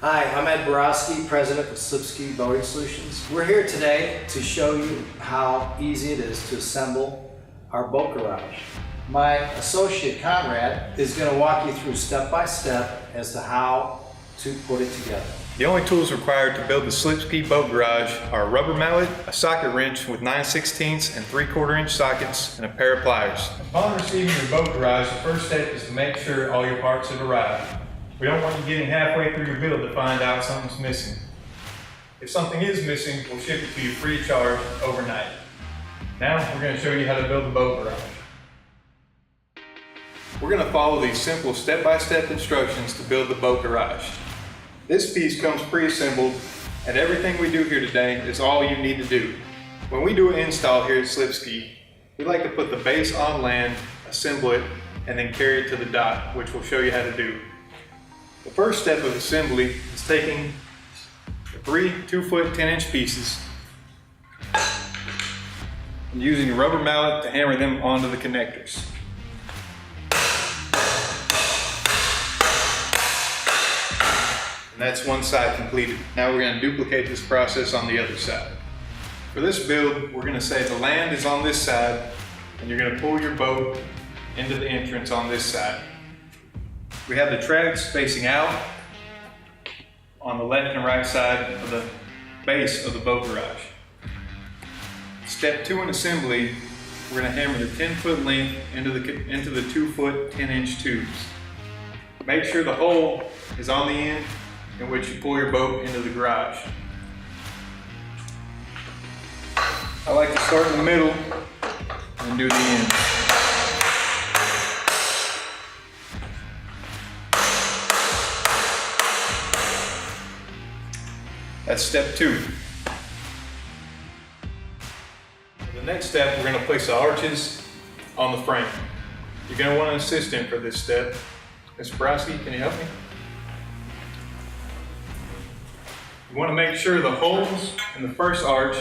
Hi, I'm Ed Borowski, President of SlipSki Boating Solutions. We're here today to show you how easy it is to assemble our boat garage. My associate Conrad is going to walk you through step by step as to how to put it together. The only tools required to build the SlipSki Boat Garage are a rubber mallet, a socket wrench with 9/16 and 3/4 inch sockets, and a pair of pliers. Upon receiving your boat garage, the first step is to make sure all your parts have arrived. We don't want you getting halfway through your build to find out something's missing. If something is missing, we'll ship it to you free of charge overnight. Now we're going to show you how to build the boat garage. We're going to follow these simple step-by-step instructions to build the boat garage. This piece comes pre-assembled, and everything we do here today is all you need to do. When we do an install here at SlipSki, we like to put the base on land, assemble it, and then carry it to the dock, which we'll show you how to do. The first step of assembly is taking the 3 2-foot 10-inch pieces and using a rubber mallet to hammer them onto the connectors. And that's one side completed. Now we're going to duplicate this process on the other side. For this build, we're going to say the land is on this side, and you're going to pull your boat into the entrance on this side. We have the tracks facing out on the left and right side of the base of the boat garage. Step 2 in assembly, we're going to hammer the 10-foot length into the 2-foot 10-inch tubes. Make sure the hole is on the end in which you pull your boat into the garage. I like to start in the middle and do the end. That's step 2. The next step, we're going to place the arches on the frame. You're going to want an assistant for this step. Mr. Borowski, can you help me? You want to make sure the holes in the first arch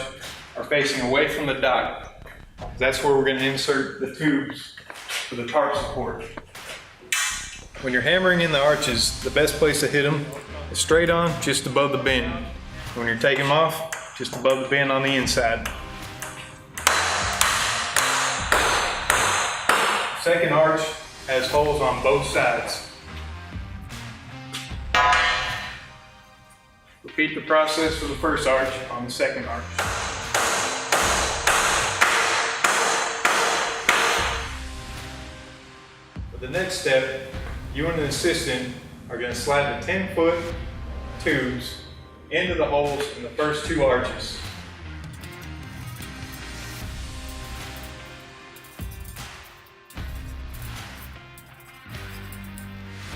are facing away from the dock. That's where we're going to insert the tubes for the tarp support. When you're hammering in the arches, the best place to hit them is straight on, just above the bend. When you're taking them off, just above the bend on the inside. Second arch has holes on both sides. Repeat the process for the first arch on the second arch. For the next step, you and an assistant are going to slide the 10-foot tubes into the holes in the first 2 arches.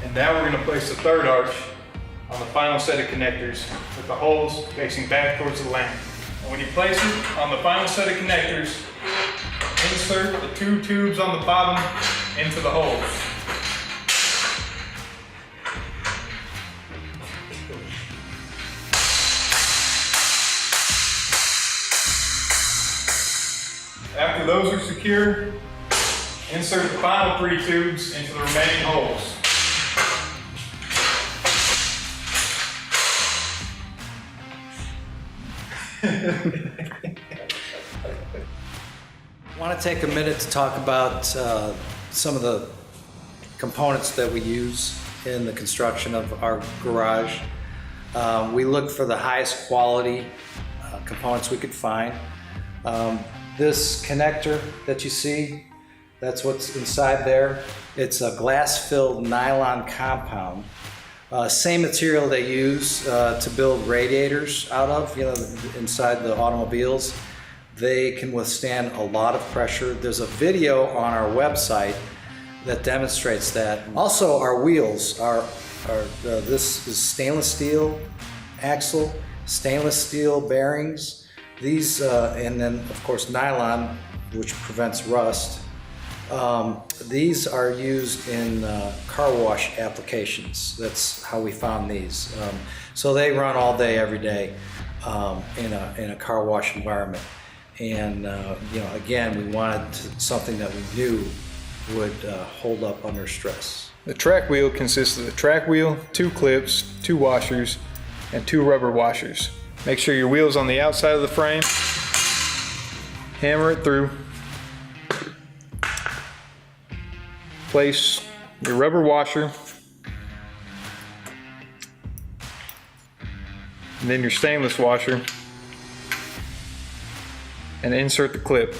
And now we're going to place the third arch on the final set of connectors with the holes facing back towards the land. And when you place it on the final set of connectors, insert the 2 tubes on the bottom into the holes. After those are secure, insert the final 3 tubes into the remaining holes. I want to take a minute to talk about some of the components that we use in the construction of our garage. We look for the highest quality components we could find. This connector that you see, that's what's inside there. It's a glass-filled nylon compound. Same material they use to build radiators out of, inside the automobiles. They can withstand a lot of pressure. There's a video on our website that demonstrates that. Also, our wheels this is stainless steel axle, stainless steel bearings. These, and then of course nylon, which prevents rust. These are used in car wash applications. That's how we found these. So they run all day, every day in a car wash environment. And again, we wanted something that we knew would hold up under stress. The track wheel consists of the track wheel, 2 clips, 2 washers, and 2 rubber washers. Make sure your wheel's on the outside of the frame. Hammer it through. Place your rubber washer, and then your stainless washer, and insert the clip.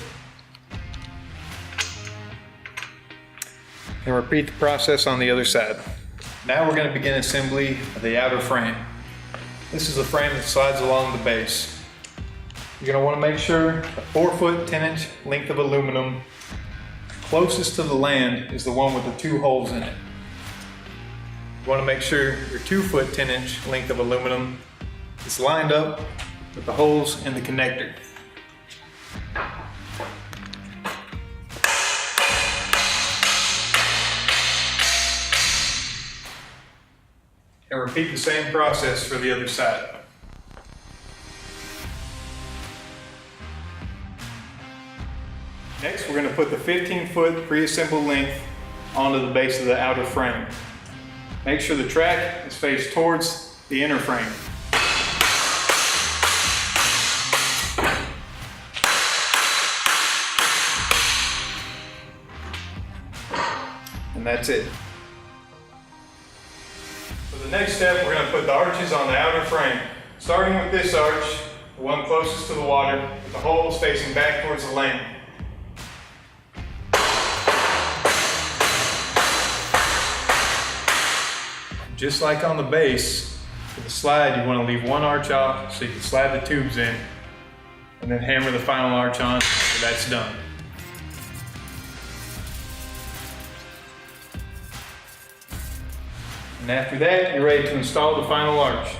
And repeat the process on the other side. Now we're going to begin assembly of the outer frame. This is the frame that slides along the base. You're going to want to make sure a 4-foot 10-inch length of aluminum closest to the land is the one with the 2 holes in it. You want to make sure your 2-foot 10-inch length of aluminum is lined up with the holes in the connector. And repeat the same process for the other side. Next, we're going to put the 15-foot pre-assembled length onto the base of the outer frame. Make sure the track is faced towards the inner frame. And that's it. For the next step, we're going to put the arches on the outer frame. Starting with this arch, the one closest to the water, with the holes facing back towards the land. Just like on the base, for the slide, you want to leave one arch off so you can slide the tubes in, and then hammer the final arch on so that's done. And after that, you're ready to install the final arch.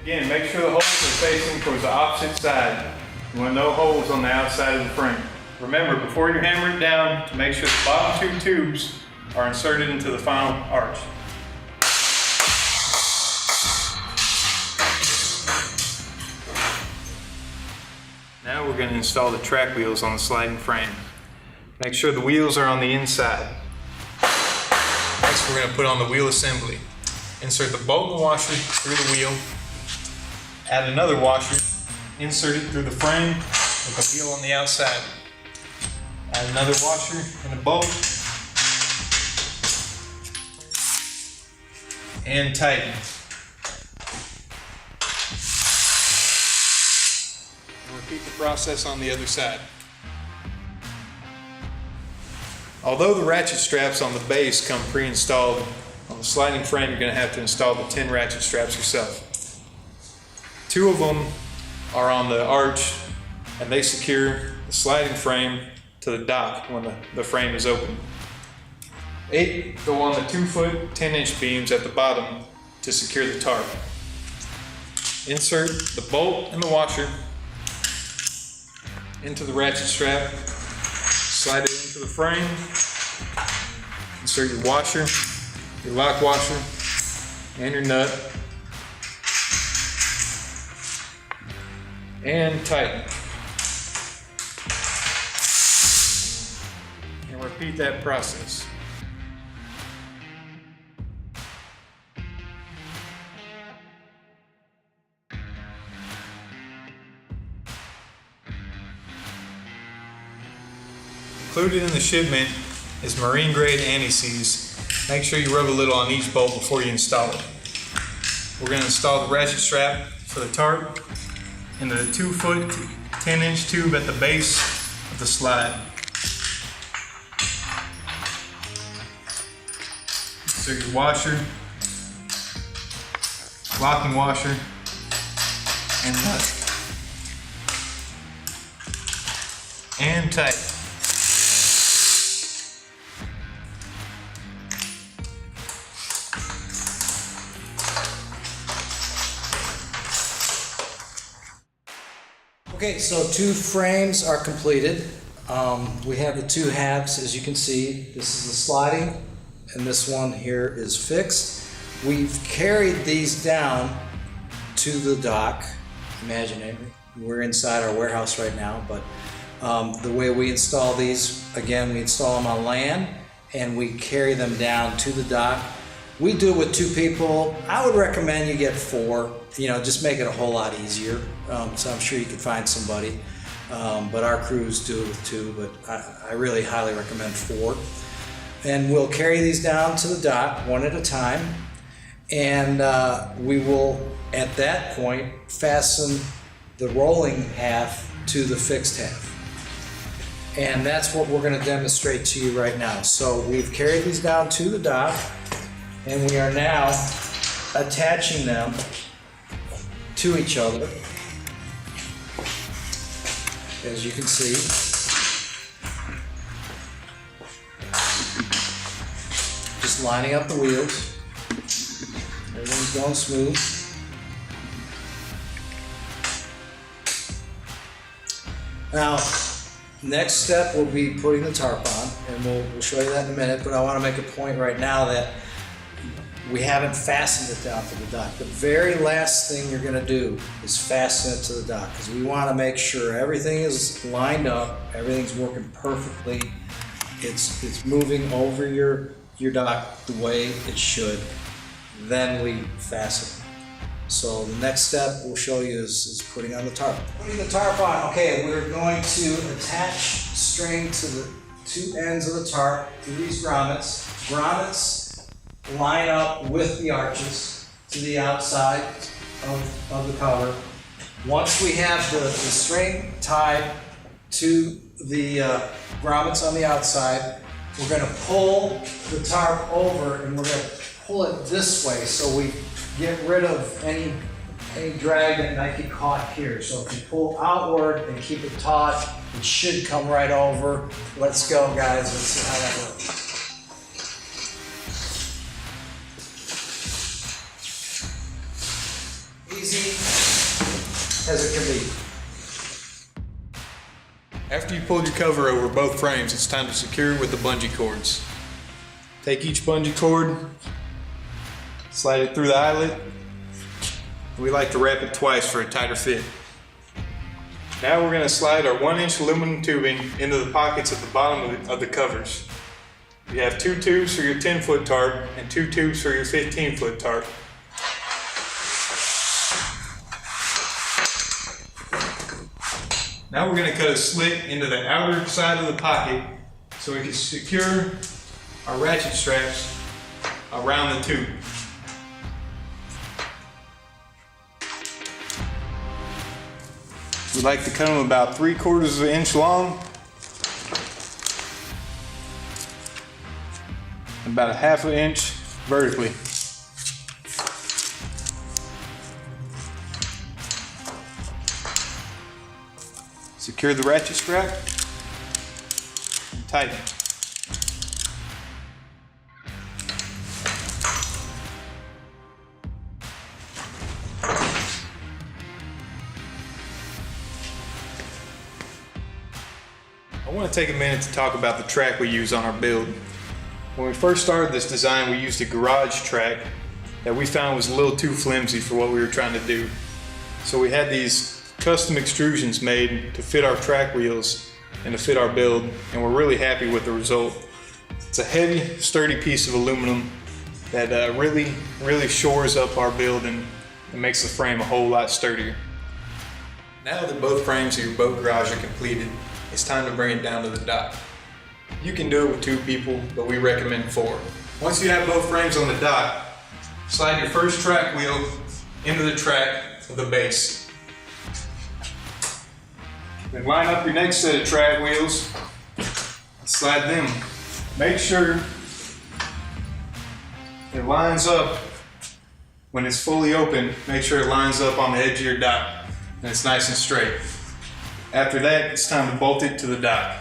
Again, make sure the holes are facing towards the opposite side. You want no holes on the outside of the frame. Remember, before you hammer it down, to make sure the bottom 2 tubes are inserted into the final arch. Now we're going to install the track wheels on the sliding frame. Make sure the wheels are on the inside. Next, we're going to put on the wheel assembly. Insert the bolt and washer through the wheel. Add another washer. Insert it through the frame with the wheel on the outside. Add another washer and a bolt. And tighten. And repeat the process on the other side. Although the ratchet straps on the base come pre-installed, on the sliding frame you're going to have to install the 10 ratchet straps yourself. 2 of them are on the arch, and they secure the sliding frame to the dock when the frame is open. 8 go on the 2-foot 10-inch beams at the bottom to secure the tarp. Insert the bolt and the washer into the ratchet strap, slide it into the frame, insert your washer, your lock washer, and your nut, and tighten. And repeat that process. Included in the shipment is marine grade anti-seize. Make sure you rub a little on each bolt before you install it. We're going to install the ratchet strap for the tarp into the 2-foot 10-inch tube at the base of the slide. Insert your washer, locking washer, and nut. And tighten. Okay, so 2 frames are completed. We have the 2 halves, as you can see. This is the sliding, and this one here is fixed. We've carried these down to the dock, imaginary. We're inside our warehouse right now, but the way we install these, again, we install them on land, and we carry them down to the dock. We do it with 2 people. I would recommend you get 4, just make it a whole lot easier. So I'm sure you can find somebody. But our crews do it with 2, but I really highly recommend 4. And we'll carry these down to the dock one at a time. And we will, at that point, fasten the rolling half to the fixed half. And that's what we're going to demonstrate to you right now. So we've carried these down to the dock, and we are now attaching them to each other. As you can see, just lining up the wheels. Everything's going smooth. Now, next step will be putting the tarp on, and we'll show you that in a minute, but I want to make a point right now that we haven't fastened it down to the dock. The very last thing you're going to do is fasten it to the dock, because we want to make sure everything is lined up, everything's working perfectly, it's moving over your dock the way it should. Then we fasten it. So the next step we'll show you is putting on the tarp. Putting the tarp on, okay, we're going to attach string to the 2 ends of the tarp to these grommets. Grommets line up with the arches to the outside of the cover. Once we have the string tied to the grommets on the outside, we're going to pull the tarp over, and we're going to pull it this way so we get rid of any drag that might get caught here. So if you pull outward and keep it taut, it should come right over. Let's go, guys. Let's see how that works. Easy as it can be. After you pulled your cover over both frames, it's time to secure it with the bungee cords. Take each bungee cord, slide it through the eyelet. We like to wrap it twice for a tighter fit. Now we're going to slide our 1-inch aluminum tubing into the pockets at the bottom of the covers. You have 2 tubes for your 10-foot tarp and 2 tubes for your 15-foot tarp. Now we're going to cut a slit into the outer side of the pocket so we can secure our ratchet straps around the tube. We like to cut them about 3/4 of an inch long, about 1/2 inch vertically. Secure the ratchet strap and tighten. I want to take a minute to talk about the track we use on our build. When we first started this design, we used a garage track that we found was a little too flimsy for what we were trying to do. So we had these custom extrusions made to fit our track wheels and to fit our build, and we're really happy with the result. It's a heavy, sturdy piece of aluminum that really shores up our build and makes the frame a whole lot sturdier. Now that both frames of your boat garage are completed, it's time to bring it down to the dock. You can do it with 2 people, but we recommend 4. Once you have both frames on the dock, slide your first track wheel into the track of the base. Then line up your next set of track wheels, slide them. Make sure it lines up when it's fully open. Make sure it lines up on the edge of your dock and it's nice and straight. After that, it's time to bolt it to the dock.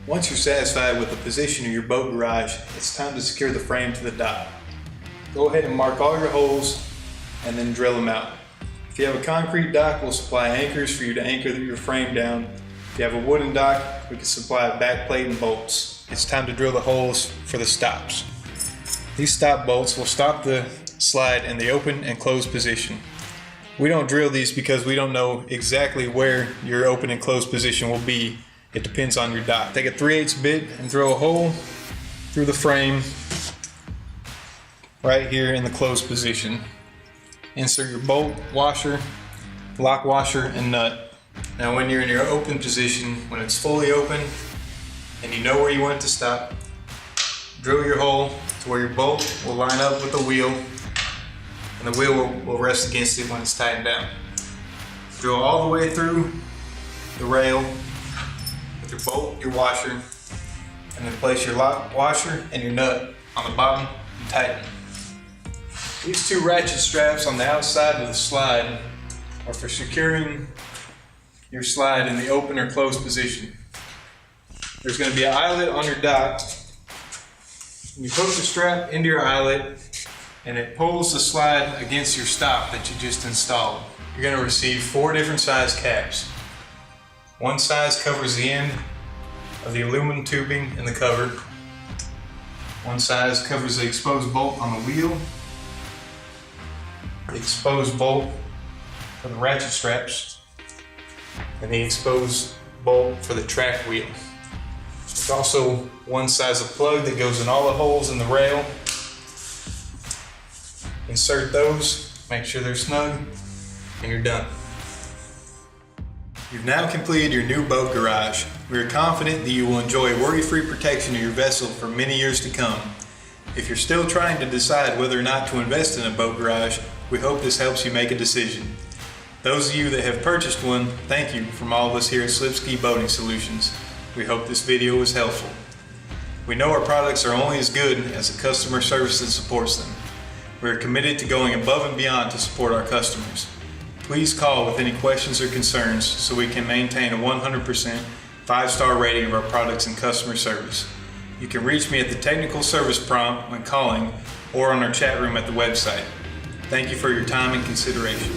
Once you're satisfied with the position of your boat garage, it's time to secure the frame to the dock. Go ahead and mark all your holes and then drill them out. If you have a concrete dock, we'll supply anchors for you to anchor your frame down. If you have a wooden dock, we can supply a back plate and bolts. It's time to drill the holes for the stops. These stop bolts will stop the slide in the open and closed position. We don't drill these because we don't know exactly where your open and closed position will be. It depends on your dock. Take a 3/8 bit and drill a hole through the frame right here in the closed position. Insert your bolt, washer, lock washer, and nut. Now when you're in your open position, when it's fully open and you know where you want it to stop, drill your hole to where your bolt will line up with the wheel and the wheel will rest against it when it's tightened down. Drill all the way through the rail with your bolt, your washer, and then place your lock washer and your nut on the bottom and tighten. These two ratchet straps on the outside of the slide are for securing your slide in the open or closed position. There's going to be an eyelet on your dock. You hook the strap into your eyelet and it pulls the slide against your stop that you just installed. You're going to receive 4 different size caps. One size covers the end of the aluminum tubing in the cover. One size covers the exposed bolt on the wheel, the exposed bolt for the ratchet straps, and the exposed bolt for the track wheel. There's also one size of plug that goes in all the holes in the rail. Insert those, make sure they're snug, and you're done. You've now completed your new boat garage. We are confident that you will enjoy worry-free protection of your vessel for many years to come. If you're still trying to decide whether or not to invest in a boat garage, we hope this helps you make a decision. Those of you that have purchased one, thank you from all of us here at SlipSki Boating Solutions. We hope this video was helpful. We know our products are only as good as the customer service that supports them. We are committed to going above and beyond to support our customers. Please call with any questions or concerns so we can maintain a 100% 5-star rating of our products and customer service. You can reach me at the technical service prompt when calling or on our chat room at the website. Thank you for your time and consideration.